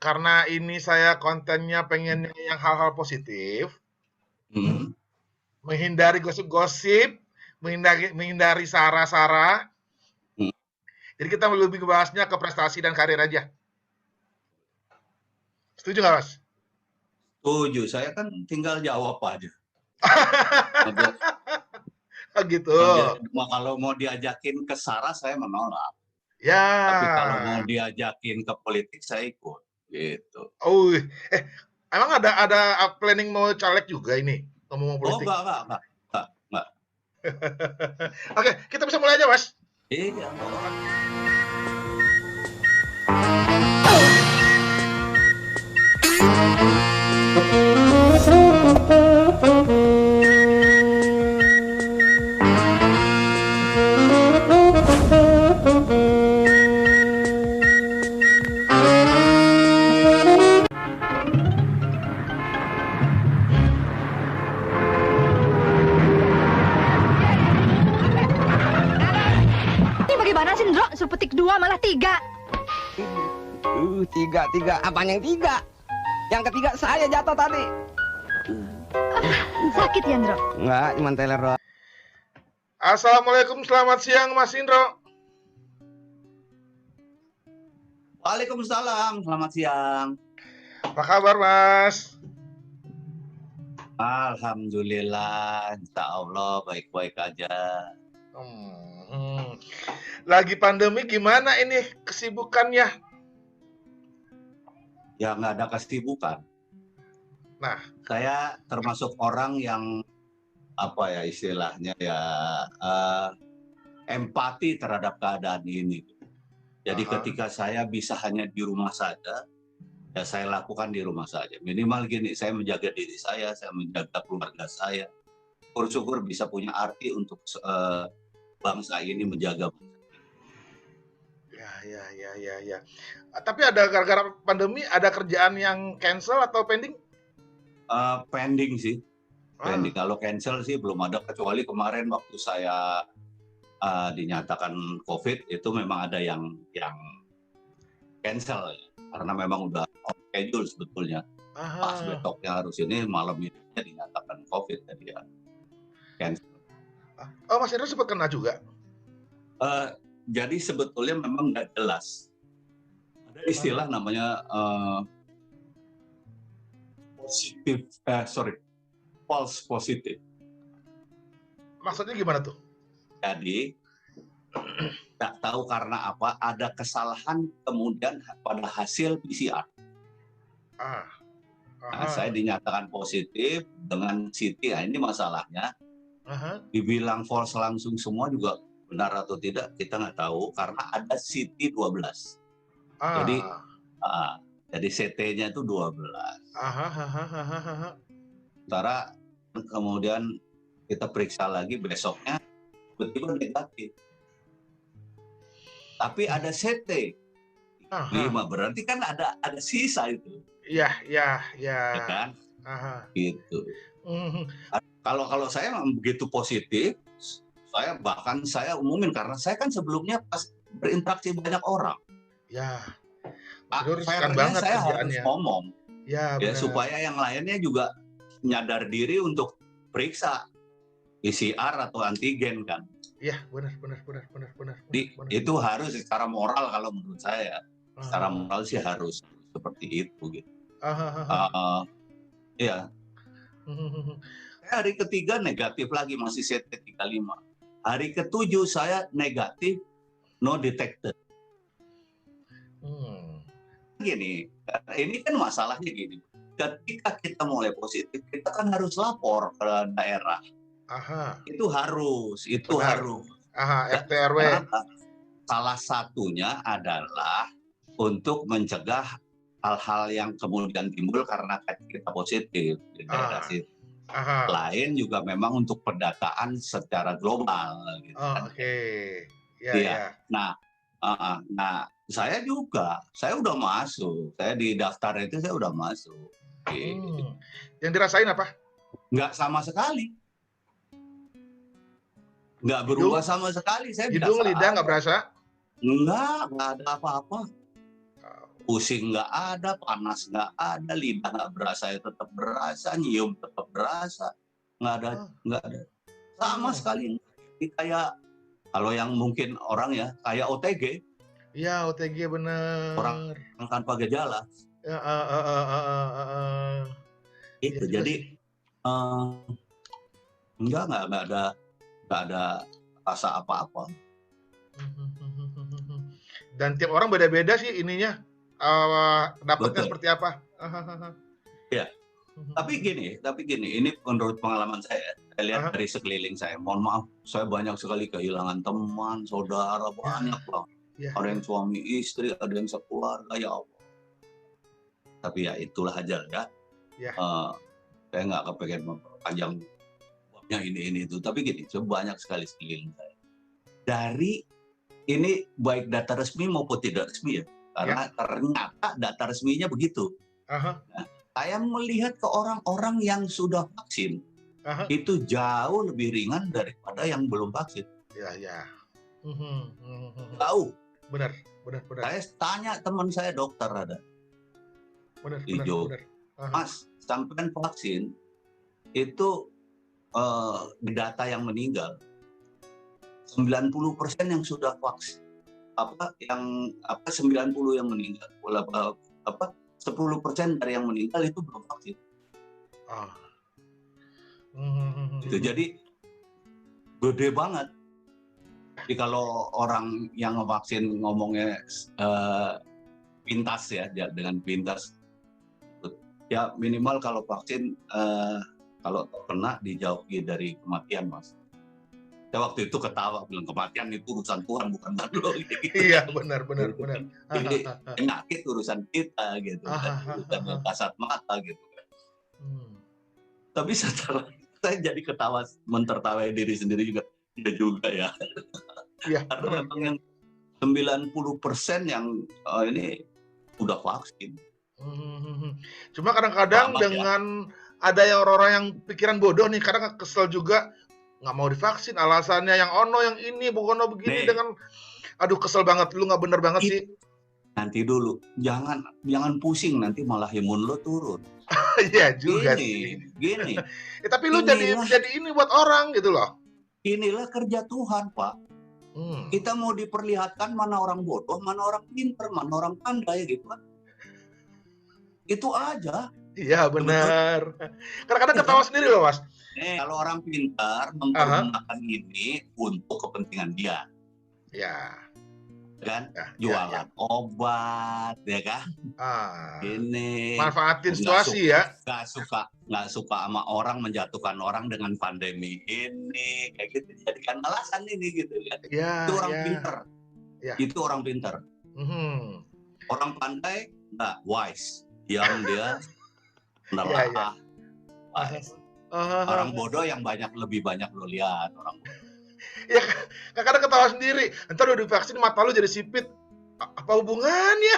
karena ini saya kontennya pengennya yang hal-hal positif, Hmm. menghindari gosip-gosip, menghindari sara-sara. Hmm. Jadi kita lebih bahasnya ke prestasi dan karir aja. Setuju nggak, Mas? Setuju, saya kan tinggal jawab aja. Oh, gitu. Kalau mau diajakin ke SARA saya menolak. Ya. Tapi kalau mau diajakin ke politik saya ikut. Gitu. Oh, emang ada planning mau caleg juga ini ngomong Oh, politik? enggak. Oke, kita bisa mulai aja, Mas. Iya. Ini bagaimana sih, Ndro? Suruh petik 2 malah 3. Tiga. Apaan yang 3? Yang ketiga saya jatuh tadi. Sakit ya, Ndro? Enggak, cuma teler doang. Assalamualaikum, selamat siang, Mas Indro. Waalaikumsalam, selamat siang. Apa kabar, Mas? Alhamdulillah, insya Allah baik-baik aja. Lagi pandemi gimana ini kesibukannya? Ya nggak ada kesibukan. Nah, saya termasuk orang yang apa ya istilahnya ya empati terhadap keadaan ini. Jadi ketika saya bisa hanya di rumah saja, ya saya lakukan di rumah saja. Minimal gini, saya menjaga diri saya menjaga keluarga saya. Syukur bisa punya arti untuk bangsa ini menjaga. Ya. Tapi ada gara-gara pandemi ada kerjaan yang cancel atau pending? Pending sih. Pending. Kalau cancel sih belum ada, kecuali kemarin waktu saya dinyatakan COVID itu memang ada yang cancel ya. Karena memang udah on schedule sebetulnya. Pas besoknya harus ini, malam ini dinyatakan COVID jadi ya cancel. Oh, Mas Indro sempat kena juga? Jadi sebetulnya memang nggak jelas. Ada istilah namanya false positive. Maksudnya gimana tuh? Jadi tak tahu karena apa ada kesalahan kemudian pada hasil PCR. Nah, saya dinyatakan positif dengan CT. Nah, ini masalahnya. Dibilang false langsung semua juga benar atau tidak kita nggak tahu karena ada CT 12. Jadi CT-nya itu 12. Sementara kemudian kita periksa lagi besoknya tiba-tiba negatif. Tapi ada CT 5, berarti kan ada sisa itu. Iya. Ya kan? Gitu. Kalau saya begitu positif, saya umumin karena saya kan sebelumnya pas berinteraksi banyak orang. Ya. Saya harus ngomong. Ya, supaya yang lainnya juga nyadar diri untuk periksa PCR atau antigen kan. Iya, benar. Itu harus secara moral kalau menurut saya. Secara moral sih harus seperti itu gitu. Ya. Hari ketiga negatif lagi, masih CT 35. Hari ketujuh saya negatif, no detected. Gini, ini kan masalahnya gini. Ketika kita mulai positif, kita kan harus lapor ke daerah. Itu harus. RT RW. Salah satunya adalah untuk mencegah hal-hal yang kemudian timbul karena kita positif di daerah situ. Lain juga memang untuk pendataan secara global. Gitu, Oke. Ya. Nah, saya udah masuk. Saya di daftar itu saya udah masuk. Gitu. Yang dirasain apa? Nggak sama sekali. Nggak berubah sama sekali. Saya hidung, lidah nggak berasa? Nggak ada apa-apa. pusing nggak ada, panas nggak ada, lidah nggak berasa ya tetap berasa, nyium tetap berasa, nggak ada sama Oh. sekali. Jadi kayak kalau yang mungkin orang ya kayak OTG, Iya, OTG orang bener. tanpa gejala Ya, iya itu. juga Jadi sih. eh, nggak ada rasa apa-apa. Dan tiap orang beda-beda sih ininya, dapatnya Betul. seperti apa. Ya. Tapi gini, ini menurut pengalaman saya lihat Aha, dari sekeliling saya. Mohon maaf, saya banyak sekali kehilangan teman, saudara, ya, banyak banget. ya, Ada ya, yang suami istri, ada yang sekeluarga, ya Allah. Tapi ya itulah aja ya. ya. Saya nggak kepengen memperpanjang babnya ini itu. Tapi gini, banyak sekali sekeliling saya. Dari ini baik data resmi maupun tidak resmi ya. Karena ternyata data resminya begitu. Aha, Nah, saya melihat ke orang-orang yang sudah vaksin aha. itu jauh lebih ringan daripada yang belum vaksin. Ya, ya. Jauh. Benar, benar, benar. Saya tanya teman saya dokter ada Benar, di benar, Jogja, benar. Aha. Mas, sampai vaksin itu di data yang meninggal 90% yang sudah vaksin, 90 yang meninggal, 10% dari yang meninggal itu belum vaksin. Ah. Gitu. Jadi gede banget. Jadi kalau orang yang vaksin ngomongnya pintas ya, dengan pintas, ya minimal kalau vaksin kalau kena dijauhi dari kematian, Mas. Saya waktu itu ketawa bilang kematian itu urusan Tuhan bukan lo gitu. Iya, benar, benar, Gitu benar. kan. Jadi penyakit urusan kita gitu kan, urusan yang kasat mata gitu kan. Tapi setelah saya jadi mentertawai diri sendiri juga, ya juga ya. Iya, Karena benar, memang benar. yang 90% yang ini udah vaksin. Cuma kadang-kadang Selamat ya. dengan ada yang orang-orang yang pikiran bodoh nih, kadang kesel juga nggak mau divaksin, alasannya yang ono yang ini, bukono begini Nih, dengan, aduh kesel banget, lu nggak bener banget sih. nanti dulu, jangan pusing nanti malah imun lo turun. Iya juga sih. Gini. Tapi lu jadi ini buat orang gitu loh. Inilah kerja Tuhan, Pak. Kita mau diperlihatkan mana orang bodoh, mana orang pintar, mana orang pandai gitu kan. Itu aja. Iya benar. Kadang-kadang ketawa sendiri loh, Mas. Kalau orang pintar mempergunakan ini untuk kepentingan dia. Ya. Kan? Jualan obat, ya kan? Ini manfaatin situasi ya. Nggak suka sama orang, menjatuhkan orang dengan pandemi ini, kayak gitu. Jadikan alasan ini gitu kan. Itu orang pintar. Itu orang pintar. Orang pandai nggak wise. Diam dia menelaah. Orang bodoh yang lebih banyak lo lihat orang bodoh. Ya kadang ketawa sendiri. Ntar udah divaksin mata lu jadi sipit. Apa hubungannya?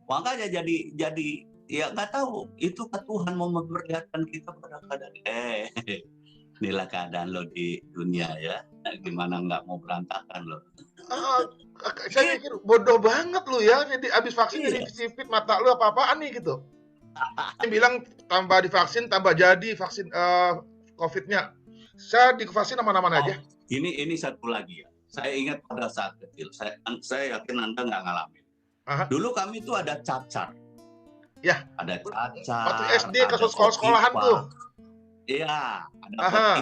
makanya jadi ya nggak tahu. Itu Tuhan mau memperlihatkan kita pada keadaan inilah keadaan lo di dunia ya. Gimana nggak mau berantakan lo? Saya mikir bodoh banget lu ya. Jadi abis vaksin jadi sipit mata lu apa-apaan nih gitu. Yang bilang tambah divaksin tambah jadi vaksin COVID-nya. Saya divaksin aman-aman aja. Ini satu lagi ya. Saya ingat pada saat kecil. Saya yakin Anda nggak ngalamin. Dulu kami itu ada cacar. Ya. Ada cacar. Waktu SD ke sekolah-sekolahan tuh. Iya. Ada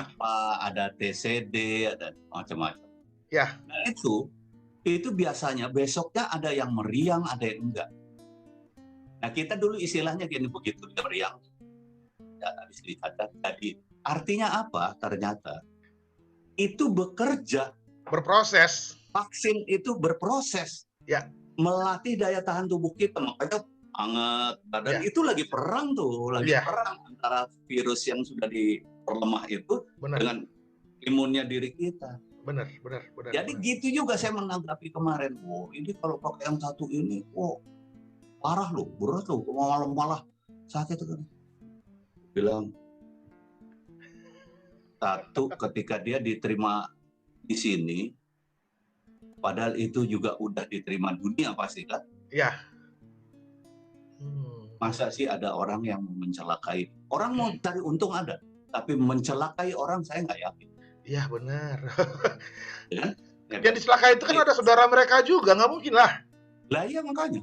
IPA, ada TCD, ada macam-macam. Ya. Nah itu biasanya besoknya ada yang meriang, ada yang enggak. Nah kita dulu istilahnya gini, begitu dia meriang, ya habis dicatat. Jadi artinya apa? Ternyata itu bekerja, berproses. Vaksin itu berproses, ya, melatih daya tahan tubuh kita. Makanya hangat badan itu lagi perang tuh, perang antara virus yang sudah diperlemah itu dengan imunnya diri kita. Benar. Jadi gitu juga saya menanggapi kemarin. Ini kalau pakai yang satu ini, parah loh, berat loh, malah sakit kan. Bilang satu, ketika dia diterima di sini, Padahal itu juga udah diterima dunia pasti kan. Ya. Masa sih ada orang yang mencelakai? Orang mau cari untung ada, tapi mencelakai orang saya nggak yakin. Iya benar. Ya, Yang dicelakai itu kan ada saudara mereka juga, nggak mungkin lah. Lah iya makanya.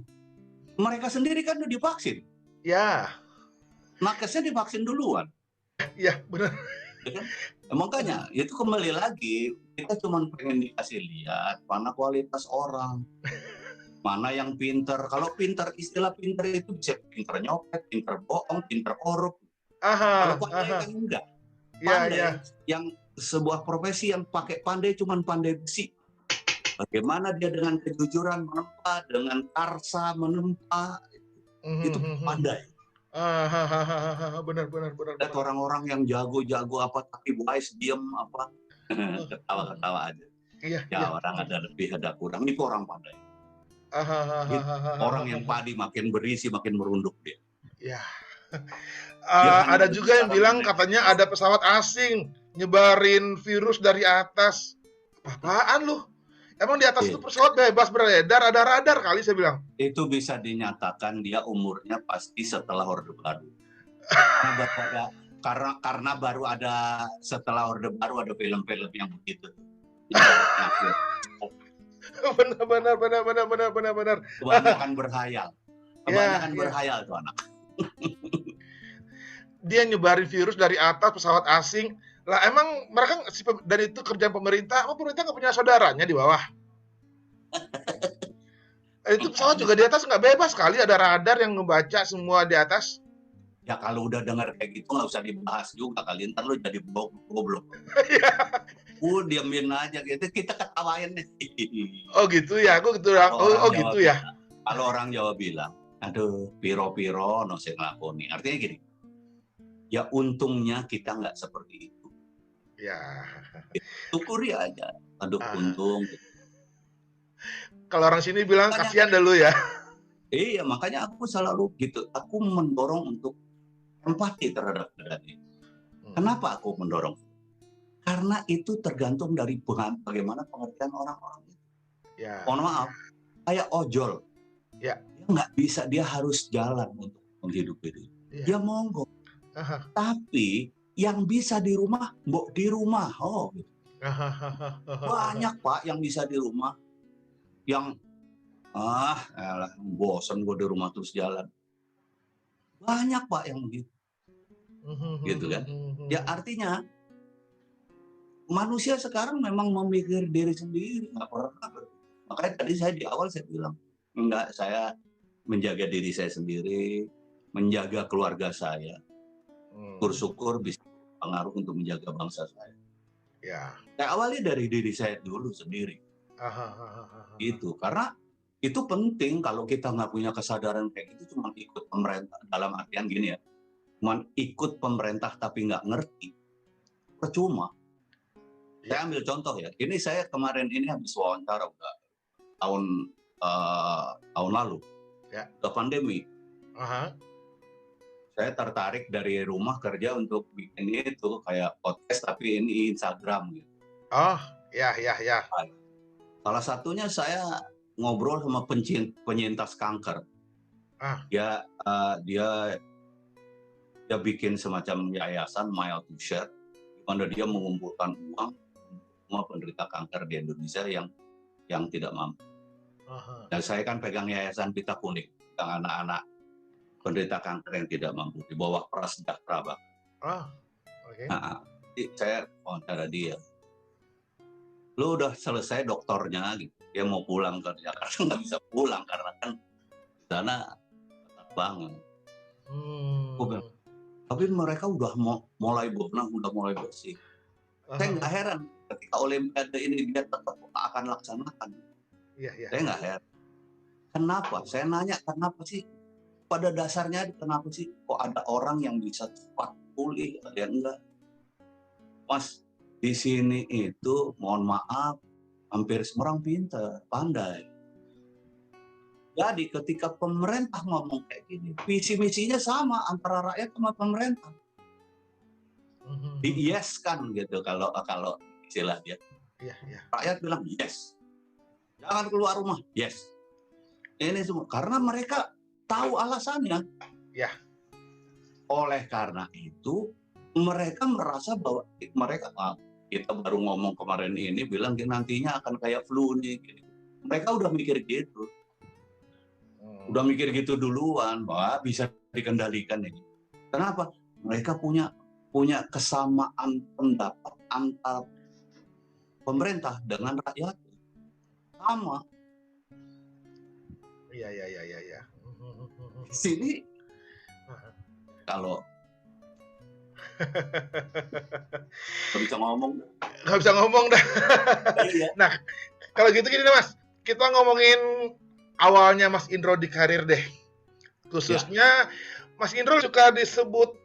Mereka sendiri kan udah divaksin. Ya. Nakesnya divaksin duluan. Iya benar. Ya kan? Makanya itu kembali lagi, kita cuma pengen dikasih lihat mana kualitas orang. Mana yang pinter. Kalau pinter, istilah pinter itu bisa pinter nyopet, pinter bohong, pinter korup. Kalau pandai kan enggak. Pandai yang sebuah profesi yang pakai pandai cuma pandai besi. Bagaimana dia dengan kejujuran menempa, dengan karsa menempa, itu pandai. Benar. Lihat orang-orang yang jago-jago apa tapi wise diam apa, ketawa-ketawa aja. Ya orang ada lebih ada kurang, itu orang pandai. Orang yang padi makin berisi makin merunduk dia. Ya. Ada juga yang bilang katanya ada pesawat asing nyebarin virus dari atas. Apaan lu? Emang di atas itu pesawat bebas beredar, ada radar kali saya bilang. Itu bisa dinyatakan dia umurnya pasti setelah Orde Baru. Karena baru ada setelah Orde Baru ada film-film yang begitu. Benar. Kebanyakan berhayal. Berhayal tuh anak. Dia nyebarin virus dari atas pesawat asing. Lah emang mereka dan itu kerjaan pemerintah. Pemerintah nggak punya saudaranya di bawah. Itu pesawat juga di atas nggak bebas kali, ada radar yang ngebaca semua di atas. Ya kalau udah dengar kayak gitu nggak usah dibahas juga kali, ntar lu jadi goblok. Diamin aja gitu, kita ketawain nih. Oh gitu ya, aku gitu ya. Oh gitu ya. Kalau orang Jawa bilang, aduh piro-piro no sing nglakoni. Artinya gini, ya untungnya kita nggak seperti itu. Ya. Syukuri aja, aduh untung. Kalau orang sini bilang kasihan dulu ya. Iya, makanya aku selalu gitu. Aku mendorong untuk empati terhadap keadaan. Kenapa aku mendorong? Karena itu tergantung dari bagaimana pengertian orang-orang. Ya. Mohon maaf, kayak ojol. Ya. Dia nggak bisa, dia harus jalan untuk menghidupi diri. Ya. Dia monggo. Tapi yang bisa di rumah, mbok di rumah. Oh, gitu. Banyak Pak yang bisa di rumah. Yang bosan gue di rumah terus jalan. Banyak Pak yang begitu. Gitu kan. Ya artinya manusia sekarang memang memikir diri sendiri, nggak pernah. Makanya tadi saya di awal saya bilang, enggak, saya menjaga diri saya sendiri, menjaga keluarga saya. Syukur bisa pengaruh untuk menjaga bangsa saya. Ya. Saya awali dari diri saya dulu sendiri. Gitu, karena itu penting. Kalau kita nggak punya kesadaran kayak gitu, cuma ikut pemerintah, dalam artian gini ya, cuma ikut pemerintah tapi nggak ngerti, percuma. Saya ambil contoh ya, ini saya kemarin ini habis wawancara udah tahun lalu, ke pandemi. Saya tertarik dari rumah kerja untuk bikin itu kayak podcast tapi ini Instagram gitu. Oh, ya. Salah satunya saya ngobrol sama penyintas kanker. Dia bikin semacam yayasan My to Share, di mana dia mengumpulkan uang semua penderita kanker di Indonesia yang tidak mampu. Dan saya kan pegang yayasan Pita Kuning, yang anak-anak penderita kanker yang tidak mampu di bawah Prasejahtera, Bang. Nah, saya wawancara dia. Lu udah selesai dokternya, gitu. Dia mau pulang ke Jakarta, nggak bisa pulang karena kan di sana ketat banget. Tapi mereka udah mulai bebenah, udah mulai bersih. Saya nggak heran ketika Olimpiade ini dia tetap akan laksanakan. Saya nggak heran. Kenapa? Saya nanya kenapa sih? Pada dasarnya kenapa sih kok ada orang yang bisa cepat pulih, ada yang enggak? Mas, di sini itu mohon maaf hampir semua orang pintar, pandai. Jadi ketika pemerintah ngomong kayak gini, visi misinya sama antara rakyat sama pemerintah. Di-yes kan gitu kalau istilah dia. Rakyat bilang yes. Jangan keluar rumah. Yes. Ini semua karena mereka tahu alasannya. Ya. Oleh karena itu mereka merasa bahwa kita baru ngomong kemarin ini bilang nantinya akan kayak flu nih. Mereka udah mikir gitu. Udah mikir gitu duluan bahwa bisa dikendalikan ini. Kenapa? Mereka punya kesamaan pendapat antar pemerintah dengan rakyat. Sama. Iya. Di sini kalau nggak bisa ngomong. Nggak bisa ngomong dah. Iya. Nah, kalau gitu gini Mas, kita ngomongin awalnya Mas Indro di karir deh. Khususnya Mas Indro suka disebut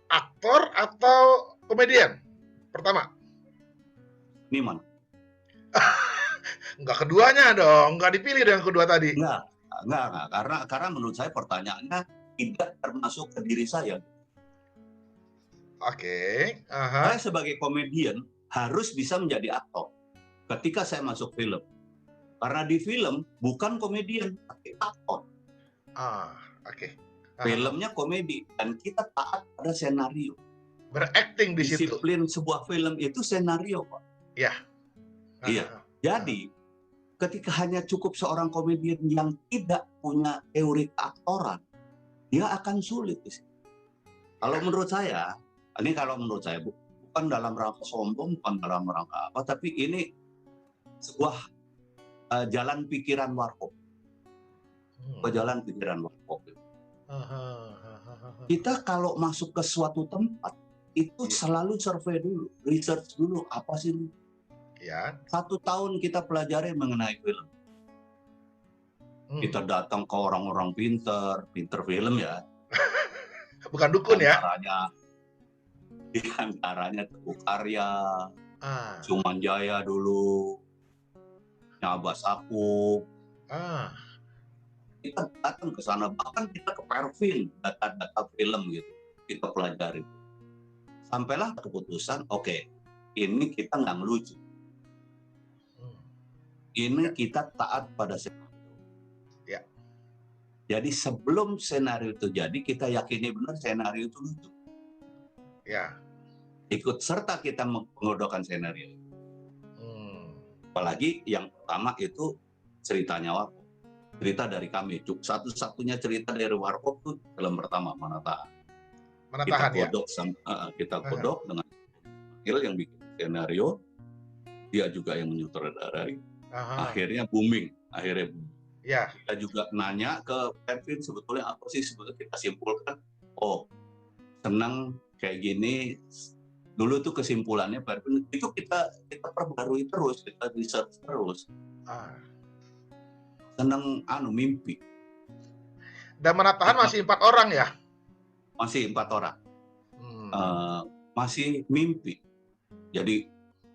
aktor atau komedian? Pertama. Niman. Enggak keduanya dong, enggak dipilih dengan kedua tadi. Enggak. Karena menurut saya pertanyaannya tidak termasuk ke diri saya. Oke. Saya sebagai komedian harus bisa menjadi aktor ketika saya masuk film. Karena di film bukan komedian, tapi aktor. Oke. Filmnya komedi dan kita taat pada senario. Berakting di situ. Disiplin sebuah film itu senario, Pak. Iya. Iya. Jadi ketika hanya cukup seorang komedian yang tidak punya teori keaktoran, dia akan sulit di sini. Kalau menurut saya, bukan dalam rangka sombong, bukan dalam rangka apa, tapi ini sebuah jalan pikiran warkop. Jalan pikiran warkop. Kita kalau masuk ke suatu tempat, itu selalu survei dulu, research dulu, apa sih ini? Ya. 1 tahun kita pelajari mengenai film. Kita datang ke orang-orang pinter film ya. Bukan dukun ya? Di antaranya Teguh Karya, Sumanjaya dulu, Nyabas Akuk. Kita datang ke sana, bahkan kita ke Pervin, data-data film gitu, kita pelajari. Sampailah keputusan, oke, ini kita nggak ngelucu. Ini kita taat pada senario. Ya. Jadi sebelum senario itu jadi, kita yakini benar senario itu lucu. Ya. Ikut serta kita mengodokan senario. Apalagi yang pertama itu ceritanya Warkop. Cerita dari kami. Satu-satunya cerita dari Warkop itu film pertama, Mana Tahan. Kita kodok dengan Akhil yang bikin skenario, dia juga yang menyutradarai. Akhirnya booming. Ya. Kita juga nanya ke Pervin sebetulnya apa sih sebetulnya, kita simpulkan, senang kayak gini. Dulu tuh kesimpulannya Pervin itu kita perbarui terus, kita research terus. Senang mimpi. Dan Mana Tahan masih 4 orang ya? Masih 4 orang. Masih mimpi. Jadi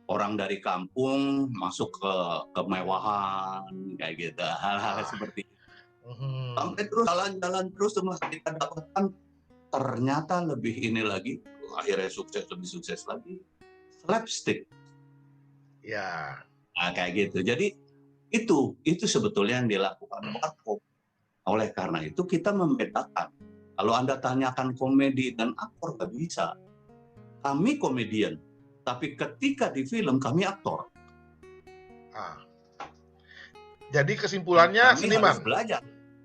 orang dari kampung masuk ke kemewahan kayak gitu, hal-hal seperti itu. Sampai terus jalan-jalan terus kita dapatkan ternyata lebih ini lagi, akhirnya lebih sukses lagi, slapstick. Ya. Kayak gitu. Jadi itu sebetulnya yang dilakukan Warkop. Oleh karena itu kita membedakan. Kalau Anda tanyakan komedi dan aktor, nggak bisa. Kami komedian, tapi ketika di film kami aktor. Jadi kesimpulannya kami seniman. Harus belajar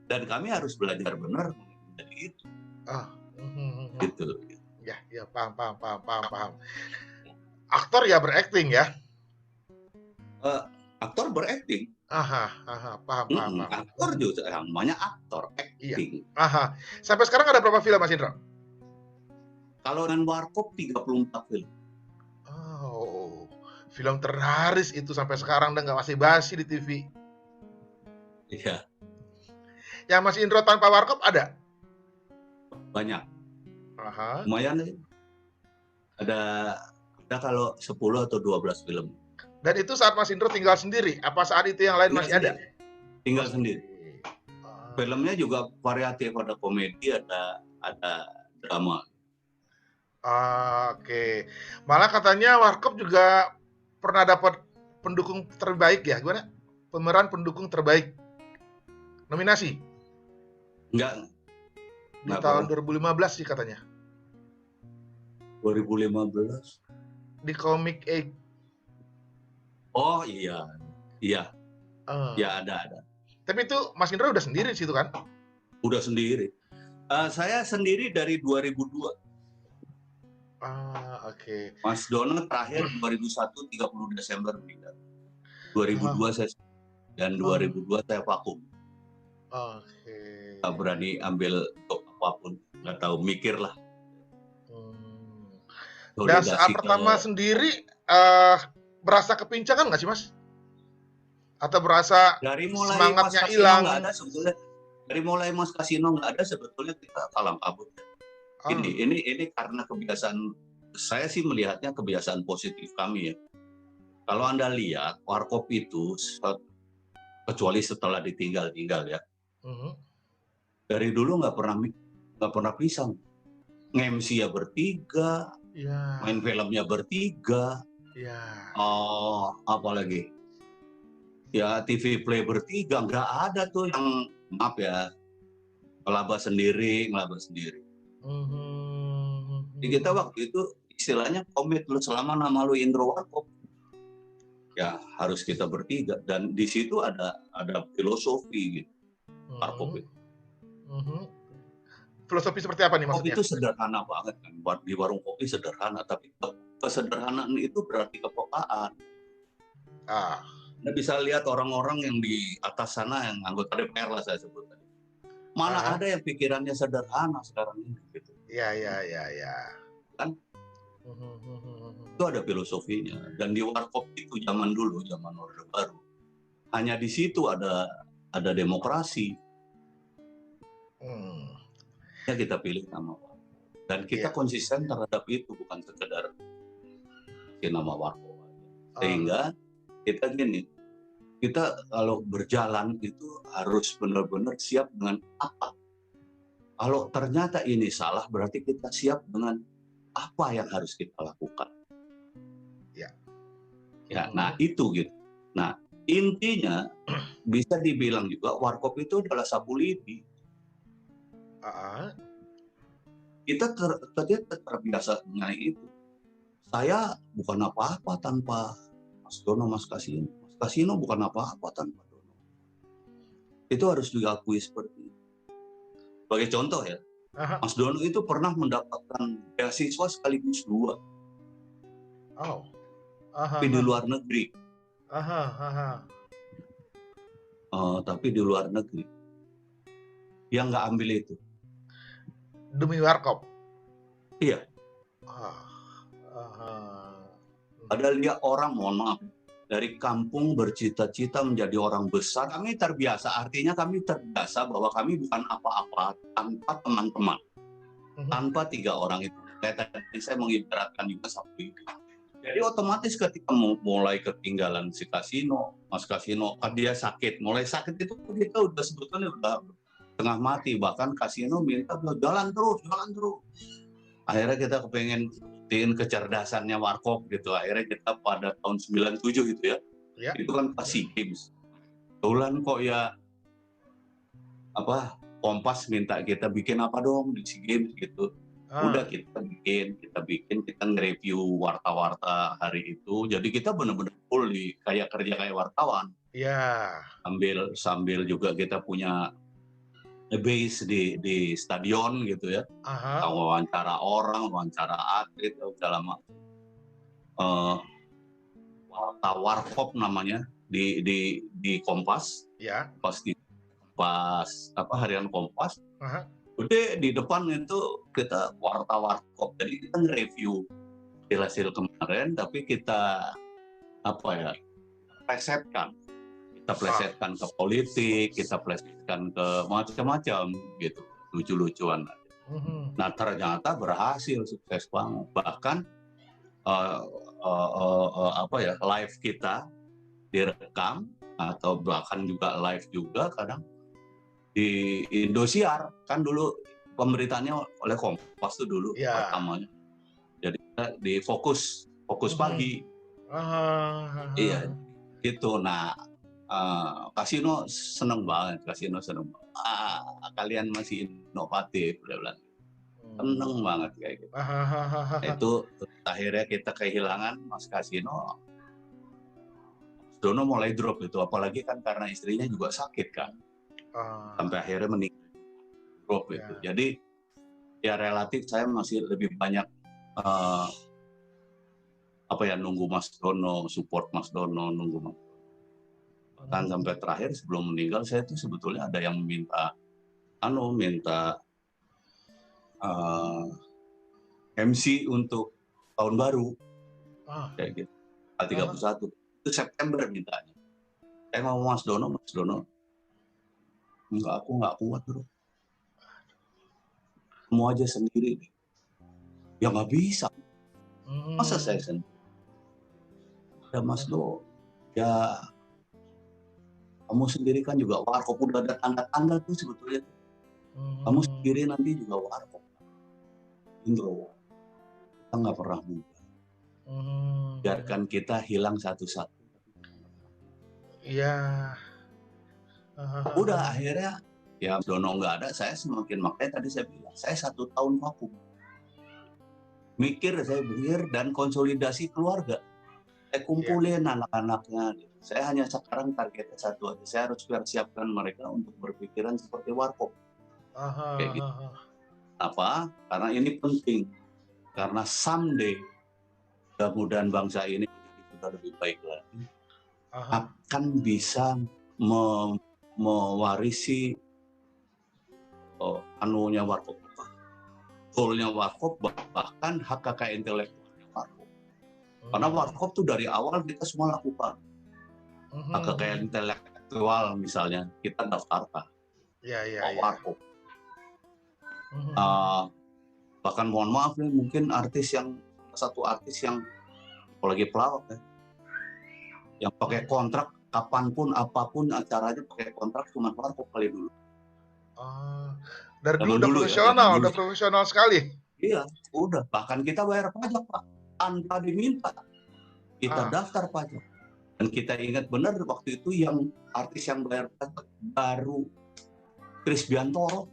dan kami harus belajar benar menjadi itu. Gitu. Ya, paham. Aktor ya berakting ya. Aktor berakting. Paham. Aktor juga namanya aktor, acting. Iya. Sampai sekarang ada berapa film Mas Indro? Kalau dengan Warkop 34 film. Film terlaris itu sampai sekarang dan nggak masih basi di TV. Iya. Yang Mas Indro tanpa Warkop ada? Banyak. Lumayan sih. Ada kalau 10 atau 12 film. Dan itu saat Mas Indro tinggal sendiri? Apa saat itu yang lain masih ada? Tinggal sendiri. Filmnya juga variatif, ada komedi, ada drama. Oke. Malah katanya Warkop juga pernah dapat pendukung terbaik ya, gimana? pemeran pendukung terbaik. Nominasi Enggak di tahun 2015 sih katanya. 2015. Di Comic Egg. Oh iya. Iya, Eh, ya ada. Tapi itu Mas Indra udah sendiri di situ kan? Udah sendiri. Saya sendiri dari 2002. Oke. Mas Dono terakhir 2001 30 Desember meninggal. 2002 saya dan 2002 saya vakum. Oke. Nggak berani ambil untuk apapun, nggak tahu mikir lah. Dan saat pertama sendiri berasa kepincangan nggak sih Mas? Atau berasa dari mulai semangatnya Mas hilang? Nggak ada sebetulnya. Dari mulai Mas Kasino nggak ada sebetulnya kita kalang kabut. Ini karena kebiasaan, saya sih melihatnya kebiasaan positif kami ya. Kalau Anda lihat Warkop itu kecuali setelah ditinggal ya, dari dulu nggak pernah pisah. Nge-MC ya bertiga, main filmnya bertiga, apalagi ya TV play bertiga, nggak ada tuh yang maaf ya ngelaba sendiri. Jadi kita waktu itu istilahnya komit, lu selama nama lu Indro Warkop ya harus kita bertiga, dan di situ ada filosofi gitu. Warkop itu. Filosofi seperti apa nih maksudnya? Kopi itu sederhana banget kan, di warung kopi sederhana, tapi kesederhanaan itu berarti kepekaan. Anda bisa lihat orang-orang yang di atas sana yang anggota DPR lah saya sebut tadi. Mana ada yang pikirannya sederhana sekarang ini gitu. Iya. Kan? Itu ada filosofinya. Dan di Warkop itu zaman dulu, zaman Orde Baru, hanya di situ ada demokrasi. Ya kita pilih nama Warkop. Dan kita konsisten terhadap itu, bukan sekedar nama Warkop. Sehingga kita gini, kita kalau berjalan itu harus benar-benar siap dengan apa. Kalau ternyata ini salah, berarti kita siap dengan apa yang harus kita lakukan. Nah itu gitu. Nah intinya bisa dibilang juga Warkop itu adalah sapu lidi. Kita terbiasa mengenai itu. Saya bukan apa-apa tanpa Mas Dono, Mas Kasino. Mas Kasino bukan apa-apa tanpa Dono. Itu harus diakui seperti itu. Sebagai contoh ya, Mas Dono itu pernah mendapatkan beasiswa sekaligus 2. Tapi di luar negeri. Tapi di luar negeri. Yang nggak ambil itu. Demi Warkop? Iya. Padahal dia orang, mohon maaf, dari kampung bercita-cita menjadi orang besar. Kami terbiasa, artinya kami terbiasa bahwa kami bukan apa-apa tanpa teman-teman. Tanpa 3 orang itu. Tadi saya mengibaratkan juga sapu lidi. Jadi otomatis ketika mulai ketinggalan si Kasino, Mas Kasino, dia sakit. Mulai sakit itu kita udah sebetulnya udah tengah mati. Bahkan Kasino minta jalan terus. Akhirnya kita kepengen buktiin kecerdasannya Warkop gitu. Akhirnya kita pada tahun 97 gitu ya. Itu kan pas SEA Games. Kebetulan kok ya Kompas minta kita bikin apa dong di SEA Games gitu. Udah kita bikin, kita nge-review warta-warta hari itu. Jadi kita benar-benar full kerja kayak wartawan. Sambil juga kita punya base di stadion gitu ya. Wawancara orang, wawancara atlet, segala macam. Warta Warkop namanya di Kompas. Pas harian Kompas. Udah di depan itu kita warta Warkop. Jadi kita nge-review hasil kemarin, tapi kita plesetkan. Kita plesetkan ke politik, kita plesetkan ke macam-macam gitu, lucu-lucuan. Nah ternyata berhasil, sukses banget. Bahkan live kita direkam atau bahkan juga live juga kadang di Indosiar, kan dulu pemberitaannya oleh Kompas tuh dulu pertamanya. Jadi di fokus pagi. Iya, gitu. Nah, Kasino seneng banget, kasino seneng banget. Kalian masih inovatif, dia bilang. Seneng banget kayak gitu. Itu akhirnya kita kehilangan Mas Kasino. Dono mulai drop itu, apalagi kan karena istrinya juga sakit kan, sampai akhirnya meninggal, drop itu. Jadi ya relatif saya masih lebih banyak nunggu Mas Dono, support Mas Dono, nunggu Mas. Kan sampai terakhir sebelum meninggal saya tuh sebetulnya ada yang minta MC untuk tahun baru kayak gitu, 31 itu September mintanya. Saya mau Mas Dono, enggak, aku nggak kuat bro, mau aja sendiri deh. Ya nggak bisa, masa saya sendiri. Ada Mas Do, ya kamu sendiri kan juga warkop, udah ada tanda-tanda tuh sebetulnya. Kamu sendiri nanti juga warkop. Indro, kita nggak pernah muda. Biarkan kita hilang satu-satu. Iya. Udah akhirnya ya Dono nggak ada, saya semakin, makanya tadi saya bilang, saya 1 tahun vakum. Saya pikir dan konsolidasi keluarga. Saya kumpulin anak-anaknya. Saya hanya sekarang targetnya satu aja. Saya harus siapkan mereka untuk berpikiran seperti warkop. Kayak gitu. Apa? Karena ini penting. Karena someday mudah-mudahan bangsa ini sudah lebih baik lagi. Akan bisa mewarisi anunya warkop, goalnya warkop, bahkan hak kekayaan intelektualnya warkop. Karena warkop tuh dari awal kita semua lakukan. Hak kekayaan intelektual misalnya kita daftarkan. Warkop. Bahkan mohon maaf nih, mungkin satu artis yang apalagi pelawak ya, yang pakai kontrak kapanpun apapun acaranya pakai kontrak cuma warkop kali dulu. Dari dulu udah profesional, udah profesional sekali. Iya, udah. Bahkan kita bayar pajak Pak, tanpa diminta. Kita daftar pajak. Dan kita ingat benar waktu itu yang artis yang bayar pajak baru Chris Biantoro.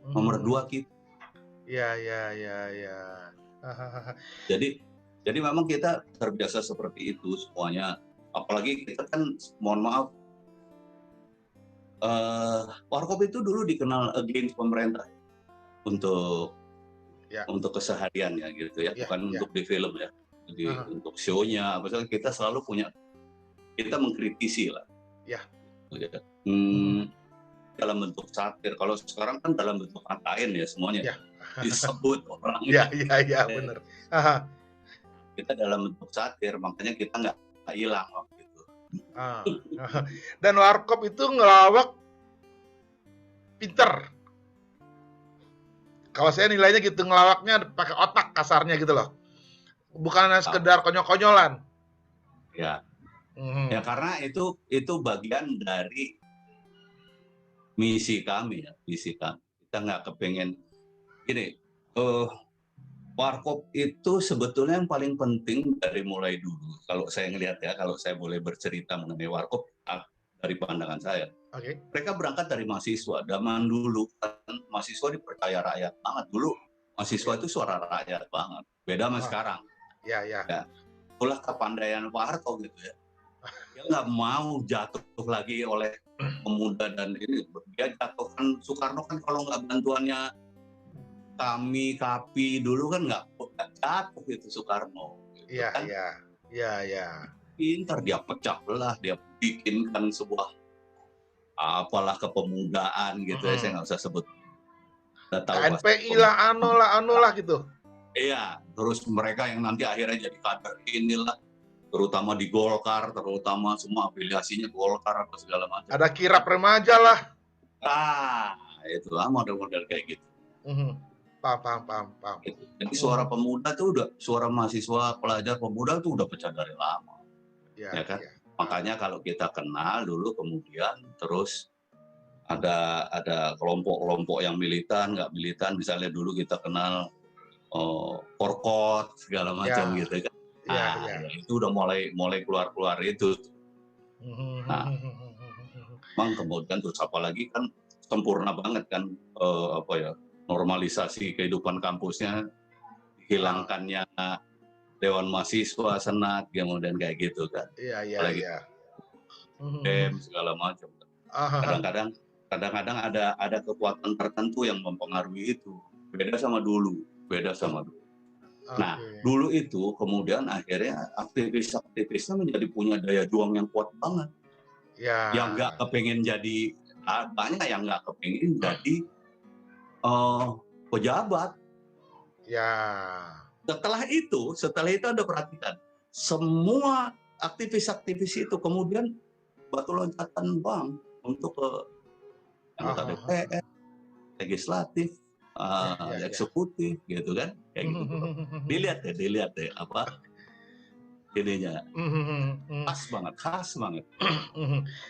Nomor 2 kita. Iya. Jadi memang kita terbiasa seperti itu semuanya. Apalagi kita kan, mohon maaf, warkop itu dulu dikenal against pemerintah untuk kesehariannya gitu ya, bukan untuk di film ya. Jadi untuk show-nya, misalnya kita selalu kita mengkritisi lah. Dalam bentuk satir. Kalau sekarang kan dalam bentuk katain ya semuanya. Disebut orang. Iya, benar. Kita dalam bentuk satir, makanya kita nggak hilang waktu itu. Dan warkop itu ngelawak pinter. Kalau saya nilainya gitu, ngelawaknya pakai otak kasarnya gitu loh. Bukan hanya sekedar konyol-konyolan. Ya. Ya karena itu bagian dari misi kami ya, Kita nggak kepengen gini. Warkop itu sebetulnya yang paling penting dari mulai dulu. Kalau saya ngelihat ya, kalau saya boleh bercerita mengenai warkop dari pandangan saya. Mereka berangkat dari mahasiswa. Zaman dulu kan mahasiswa dipercaya rakyat banget. Dulu mahasiswa itu suara rakyat banget. Beda sama sekarang. Ya. Itulah kepandaian Pak Harto gitu ya. Dia nggak mau jatuh lagi oleh pemuda dan ini. Dia jatuhkan Soekarno kan kalau nggak bantuannya kami KAPI dulu kan nggak jatuh itu Soekarno. Iya. Pintar dia pecah belah, dia bikinkan sebuah apalah kepemudaan gitu ya, saya nggak usah sebut. KNPI lah, anu lah gitu. Iya, terus mereka yang nanti akhirnya jadi kader inilah, terutama di Golkar, terutama semua afiliasinya Golkar apa segala macam. Ada kirap remaja lah. Itulah model-model kayak gitu. Paham. Jadi suara pemuda tuh suara mahasiswa, pelajar, pemuda tuh udah pecah dari lama. Ya kan? Makanya kalau kita kenal dulu, kemudian terus ada kelompok-kelompok yang militan, nggak militan. Misalnya dulu kita kenal Forkot segala macam gitu kan. Iya, Nah, iya. ya itu udah mulai keluar itu. Nah, memang kemudian terus apalagi kan sempurna banget kan normalisasi kehidupan kampusnya, hilangkannya Dewan Mahasiswa, Senat, kemudian kayak gitu kan. Iya, iya, Apalagi iya. segala macam. Ah, Kadang-kadang ada kekuatan tertentu yang mempengaruhi itu. Beda sama dulu. Nah, Oke. dulu itu kemudian akhirnya aktivis-aktivisnya menjadi punya daya juang yang kuat banget. Ya. Yang nggak kepengen jadi, banyak yang nggak kepengen jadi pejabat. Ya. Setelah itu Anda perhatikan, semua aktivis-aktivis itu kemudian batu loncatan bang untuk ke anggota DPR, legislatif, Ya. eksekutif, gitu kan, kayak gitu. Dilihat deh apa ininya, khas banget.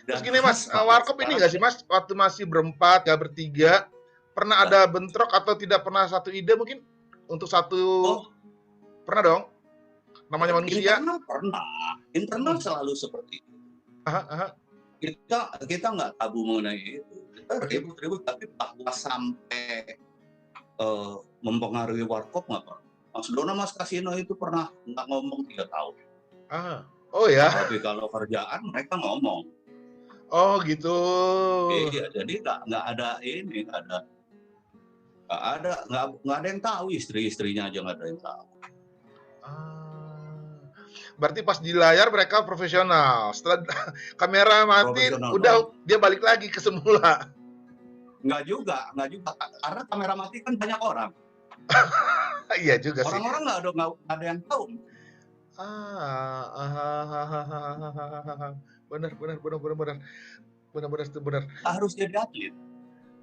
Terus Dan gini Mas, khas banget Warkop ini sekarang nggak sih Mas, waktu masih berempat, ya bertiga, pernah ada bentrok atau tidak pernah satu ide mungkin untuk satu? Pernah dong? Namanya manusia. internal selalu seperti itu. Kita nggak tabu mengenai itu. Kita ribut-ribut, tapi bahwa sampai mempengaruhi Warkop nggak pernah. Mas Dona, Mas Kasino itu pernah nggak ngomong 3 tahun. Oh ya. Tapi kalau kerjaan mereka ngomong. Oh gitu. Iya, jadi nggak ada ini, nggak ada yang tahu, istri-istrinya aja nggak ada yang tahu. Berarti pas di layar mereka profesional. Setelah kamera mati, udah dia balik lagi ke semula. Nggak juga, karena kamera mati kan banyak orang. Iya juga sih. Orang-orang nggak ada yang tahu. Benar. Harus jadi atlet.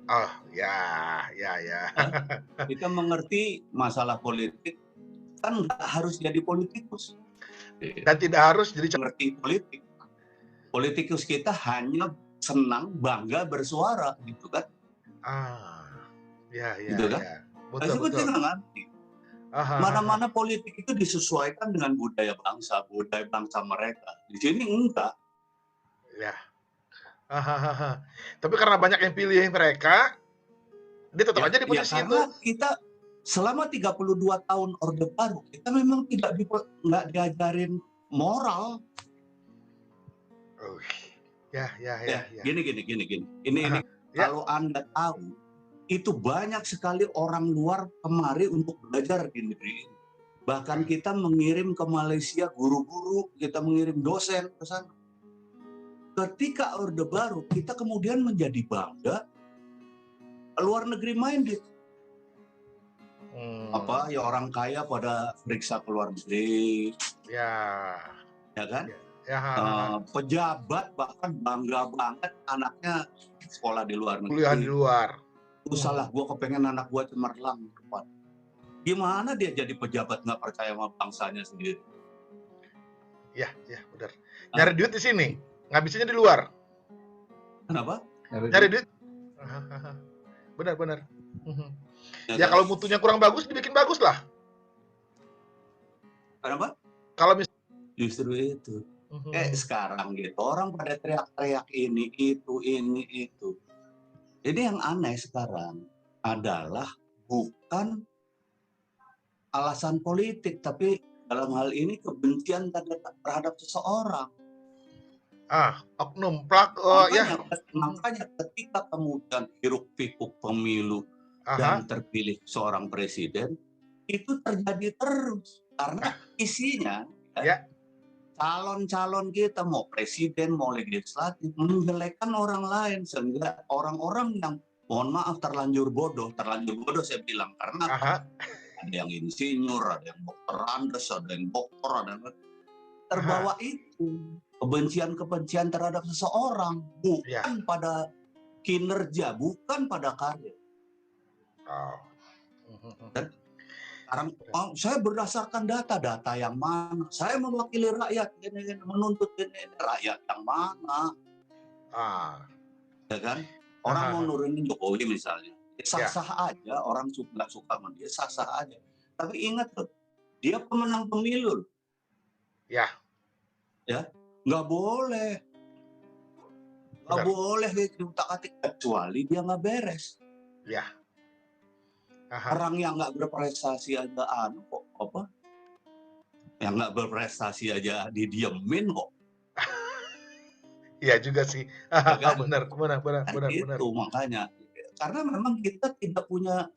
Oh ya. Kita mengerti masalah politik, kan nggak harus jadi politikus. Dan tidak harus jadi mengerti politik. Politikus kita hanya senang, bangga bersuara, gitu kan? Gitu kan? Betul. Kita ngerti. Mana-mana politik itu disesuaikan dengan budaya bangsa mereka. Di sini enggak. Ya. Tapi karena banyak yang pilih mereka, dia tetap aja di posisi itu. Karena kita selama 32 tahun Orde Baru, kita memang nggak diajarin moral. Ya. Gini. Ini kalau Anda tahu, itu banyak sekali orang luar kemari untuk belajar di negeri ini. Bahkan kita mengirim ke Malaysia guru-guru, kita mengirim dosen ke sana. Ketika Orde Baru, kita kemudian menjadi bangga luar negeri main gitu. Orang kaya pada periksa ke luar negeri. Ya kan? Pejabat bahkan bangga banget anaknya sekolah di luar negeri. Kuliah di luar. Salah gue kepengen anak gue cemerlang depan. Gimana dia jadi pejabat nggak percaya sama bangsanya sendiri? Ya, benar. Nyari duit di sini, ngabisinnya di luar. Kenapa? Nyari duit. Benar. Ya kalau mutunya kurang bagus, dibikin bagus lah. Kenapa? Kalau justru itu. Sekarang gitu, orang pada teriak-teriak ini, itu. Jadi yang aneh sekarang adalah bukan alasan politik, tapi dalam hal ini kebencian terhadap seseorang. Oknum plak. Makanya ketika kemudian hiruk-pikuk pemilu dan terpilih seorang presiden, itu terjadi terus karena isinya calon-calon kita, mau presiden mau legislatif, menjelekkan orang lain, sehingga orang-orang yang mohon maaf terlanjur bodoh saya bilang, karena ada yang insinyur, ada yang dokter Andes, ada yang dokter, ada yang terbawa itu kebencian terhadap seseorang, bukan pada kinerja, bukan pada karya. Dan sekarang saya berdasarkan data yang mana? Saya mewakili rakyat, menuntut rakyat yang mana? Ya kan? Orang mau nurunin Jokowi misalnya, sah-sah aja. Orang nggak suka sama dia, sah-sah aja. Tapi ingat tuh, dia pemenang pemilu. Ya. Ya, nggak boleh. Nggak Benar. boleh diutak-atik kecuali dia nggak beres. Ya. Aha. Orang yang nggak berprestasi aja kok apa? Yang nggak berprestasi aja didiemin kok. Iya juga sih. Ya kan? Benar. Itu makanya. Karena memang kita tidak punya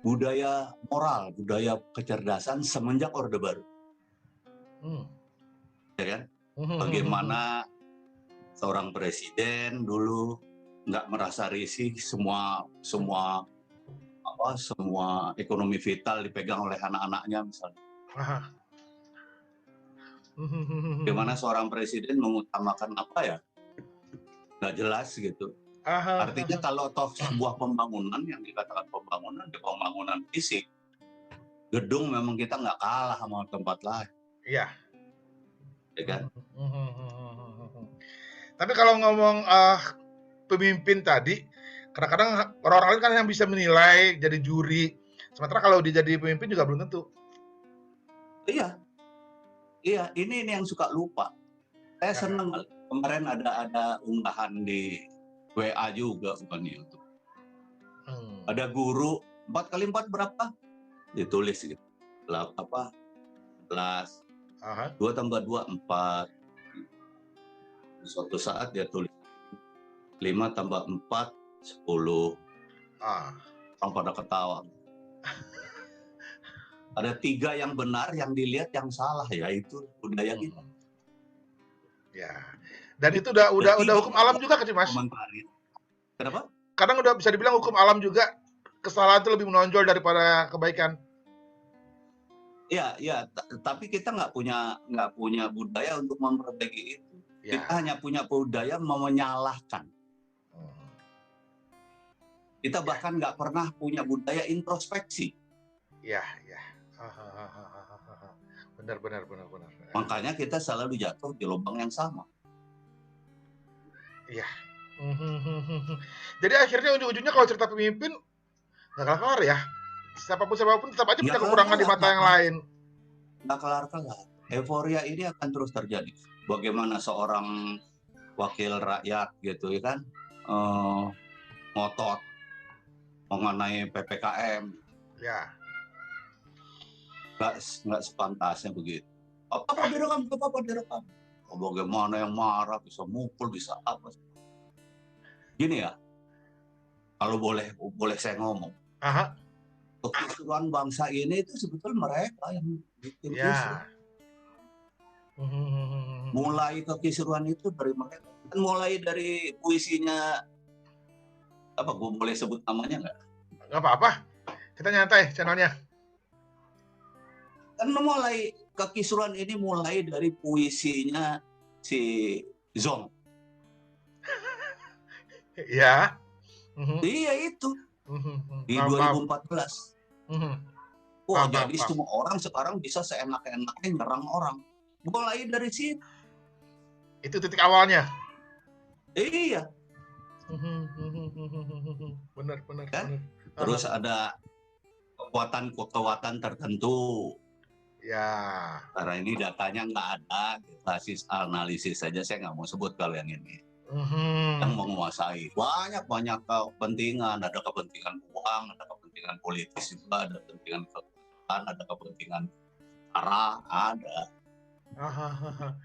budaya moral, budaya kecerdasan semenjak Orde Baru. Ya kan? Bagaimana seorang presiden dulu nggak merasa risih, semua ekonomi vital dipegang oleh anak-anaknya misalnya. Bagaimana seorang presiden mengutamakan apa ya? Nggak jelas gitu. Artinya kalau toh sebuah pembangunan yang dikatakan pembangunan fisik, gedung memang kita nggak kalah sama tempat lain. Iya. Ya kan? Tapi kalau ngomong pemimpin tadi, kadang-kadang orang-orang lain kan yang bisa menilai jadi juri. Sementara kalau dia jadi pemimpin juga belum tentu. Iya, ini yang suka lupa. Saya senang kemarin ada unggahan di WA juga bukan itu. Ada guru 4x4 berapa? Ditulis gitu. Apa? 11. 2 tambah 2 4. Suatu saat dia tulis 5 tambah 4 10. Orang pada ketawa. Ada 3 yang benar, yang dilihat yang salah, ya itu budaya kita. Ya. Dan itu udah hukum alam juga kan sih, Mas? Kenapa? Kadang udah bisa dibilang hukum alam juga, kesalahan itu lebih menonjol daripada kebaikan. Ya, tapi kita nggak punya budaya untuk memperbaiki itu. Ya. Kita hanya punya budaya menyalahkan. Kita bahkan nggak pernah punya budaya introspeksi. Ya. Benar. Makanya kita selalu jatuh di lubang yang sama. Iya. Jadi akhirnya ujung-ujungnya kalau cerita pemimpin nggak kelar ya. Siapapun tetap aja punya kekurangan di mata yang lain. Nggak kelar-kelar. Euforia ini akan terus terjadi. Bagaimana seorang wakil rakyat gitu ya kan, ngotot mengenai PPKM. Ya. Nggak sepantasnya begitu. Apa direkam? Bagaimana yang marah, bisa mukul, bisa apa. Gini ya, kalau boleh saya ngomong. Kekisruhan bangsa ini itu sebetulnya mereka yang bikin kisruh. Mulai kekisruhan itu dari mereka. Mulai dari puisinya, apa gue boleh sebut namanya nggak? Nggak apa-apa, kita nyantai channelnya. Kan mulai kekisruhan ini mulai dari puisinya si Zong. Ya. Iya itu. Di 2014. Jadi semua orang sekarang bisa seenak-enaknya nyerang orang. Mulai dari situ. Itu titik awalnya. Iya. Benar. Kan? Terus ada kekuatan tertentu. Ya. Karena ini datanya nggak ada, basis analisis saja saya nggak mau sebut kalau yang ini. Yang menguasai banyak kepentingan, ada kepentingan uang, ada kepentingan politis juga, ada kepentingan kekuatan, ada kepentingan arah, ada.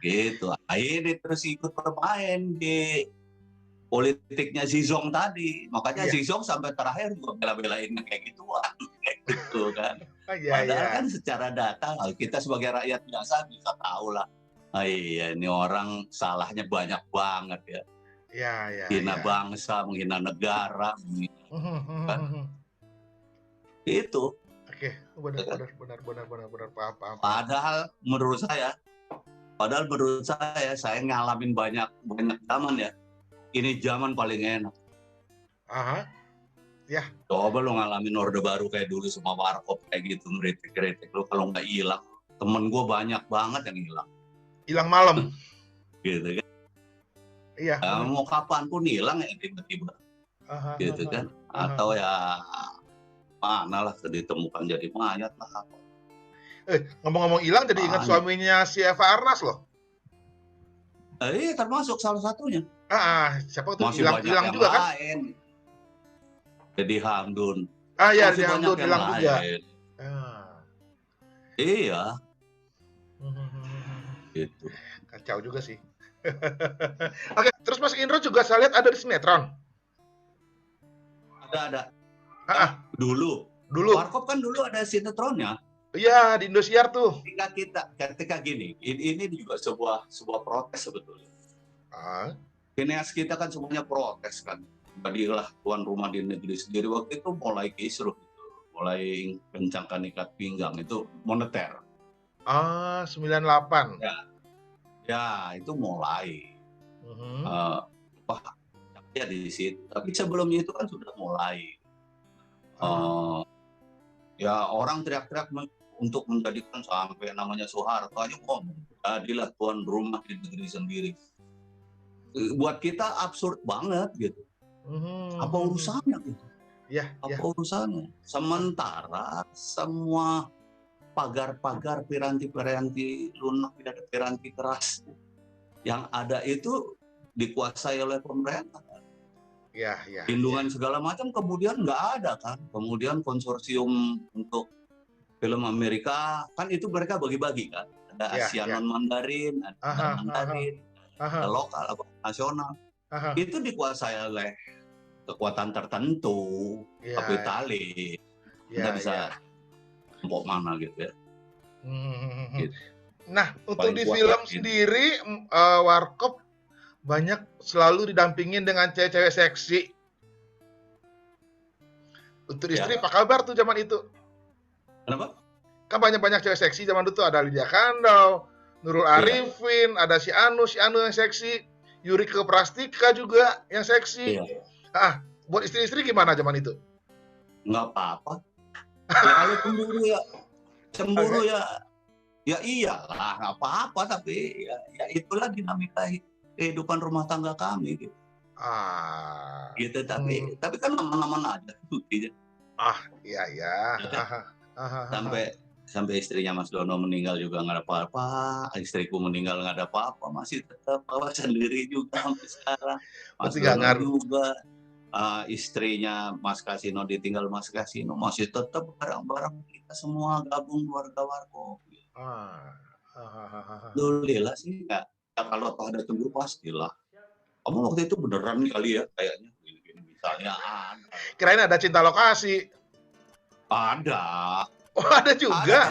Gitu. Ini terus ikut bermain di politiknya si Zong tadi. Makanya si Zong sampai terakhir juga bela-belain kayak gituan. Gitu kan. Padahal kan secara data kita sebagai rakyat biasa bisa tahu lah. Iya, ini orang salahnya banyak banget ya. Menghina bangsa, menghina negara, kan? Itu. Oke, benar, paham. Padahal menurut saya, saya ngalamin banyak zaman ya. Ini zaman paling enak. Ya. Coba lo ngalamin Orde Baru kayak dulu sama Warkop kayak gitu, ngeritik lo kalau nggak hilang. Temen gue banyak banget yang hilang. Hilang malam. Gitu kan. Iya. Mau kapan pun hilang ya tiba-tiba. Gitu kan. Atau ya mana lah ditemukan jadi mayat lah. Ngomong-ngomong hilang jadi ingat Banyak. suaminya si Eva Arnas loh. Termasuk salah satunya. Siapa tuh Masih hilang banyak hilang yang juga kan? lain. Jadi Hamdun. Iya, Masih di banyak Hamdun yang hilang juga. lain. Ah. Iya, gitu. Kacau juga sih. Oke, terus Mas Indro juga saya lihat ada di sinetron. Ada. Ah, Dulu. dulu. Warkop kan dulu ada sinetronnya. Iya, di Indosiar tuh. Ketika gini, ini juga sebuah protes sebetulnya. Ah, Sineas kita kan semuanya protes kan. Jadilah tuan rumah di negeri sendiri. Waktu itu mulai kisruh, mulai kencangkan ikat pinggang itu moneter. 98. Ya itu mulai. Mhm. Ya di situ. Tapi sebelumnya itu kan sudah mulai. Ya orang teriak-teriak untuk menjadikan sampai namanya Soeharto aja ngomong. Jadilah tuan rumah di negeri sendiri. Buat kita absurd banget gitu. Apa urusannya gitu? Ya, Apa urusannya? Sementara semua pagar-pagar piranti-piranti lunak, tidak ada piranti keras yang ada itu dikuasai oleh pemerintah. ya. Lindungan segala macam kemudian nggak ada kan. Kemudian konsorsium untuk film Amerika kan itu mereka bagi-bagi kan. Ada Asia non Mandarin, ada Mandarin, ada lokal, nasional. Itu dikuasai oleh kekuatan tertentu, kapitalis. Kita bisa kelompok mana gitu ya. Gitu. Nah, untuk Paling di kuat film ya, sendiri, Warkop banyak selalu didampingin dengan cewek-cewek seksi. Untuk istri, apa kabar tuh zaman itu? Kenapa? Kan banyak-banyak cewek seksi zaman itu tuh. Ada Lydia Kandau, Nurul Arifin, ada si Anu yang seksi, Yurike Prastika juga yang seksi. Buat istri-istri gimana zaman itu? Nggak apa-apa. Ya kalau cemburu ya iyalah nggak apa-apa, tapi ya itulah dinamika kehidupan rumah tangga kami gitu. Gitu tapi kan aman-aman aja buktinya. Iya. Sampai istrinya Mas Dono meninggal juga nggak ada apa-apa, istriku meninggal nggak ada apa-apa, masih tetap bawa sendiri juga sampai sekarang. Mas Dono juga istrinya Mas Kasino ditinggal Mas Kasino masih tetap bareng-bareng kita semua gabung keluarga Warkop. Alhamdulillah sih nggak. Kalau ada cemburu pastilah. Kamu waktu itu beneran kali ya kayaknya. Misalnya ada. Kirain ada cinta lokasi. Ada. Oh, ada juga. Ada.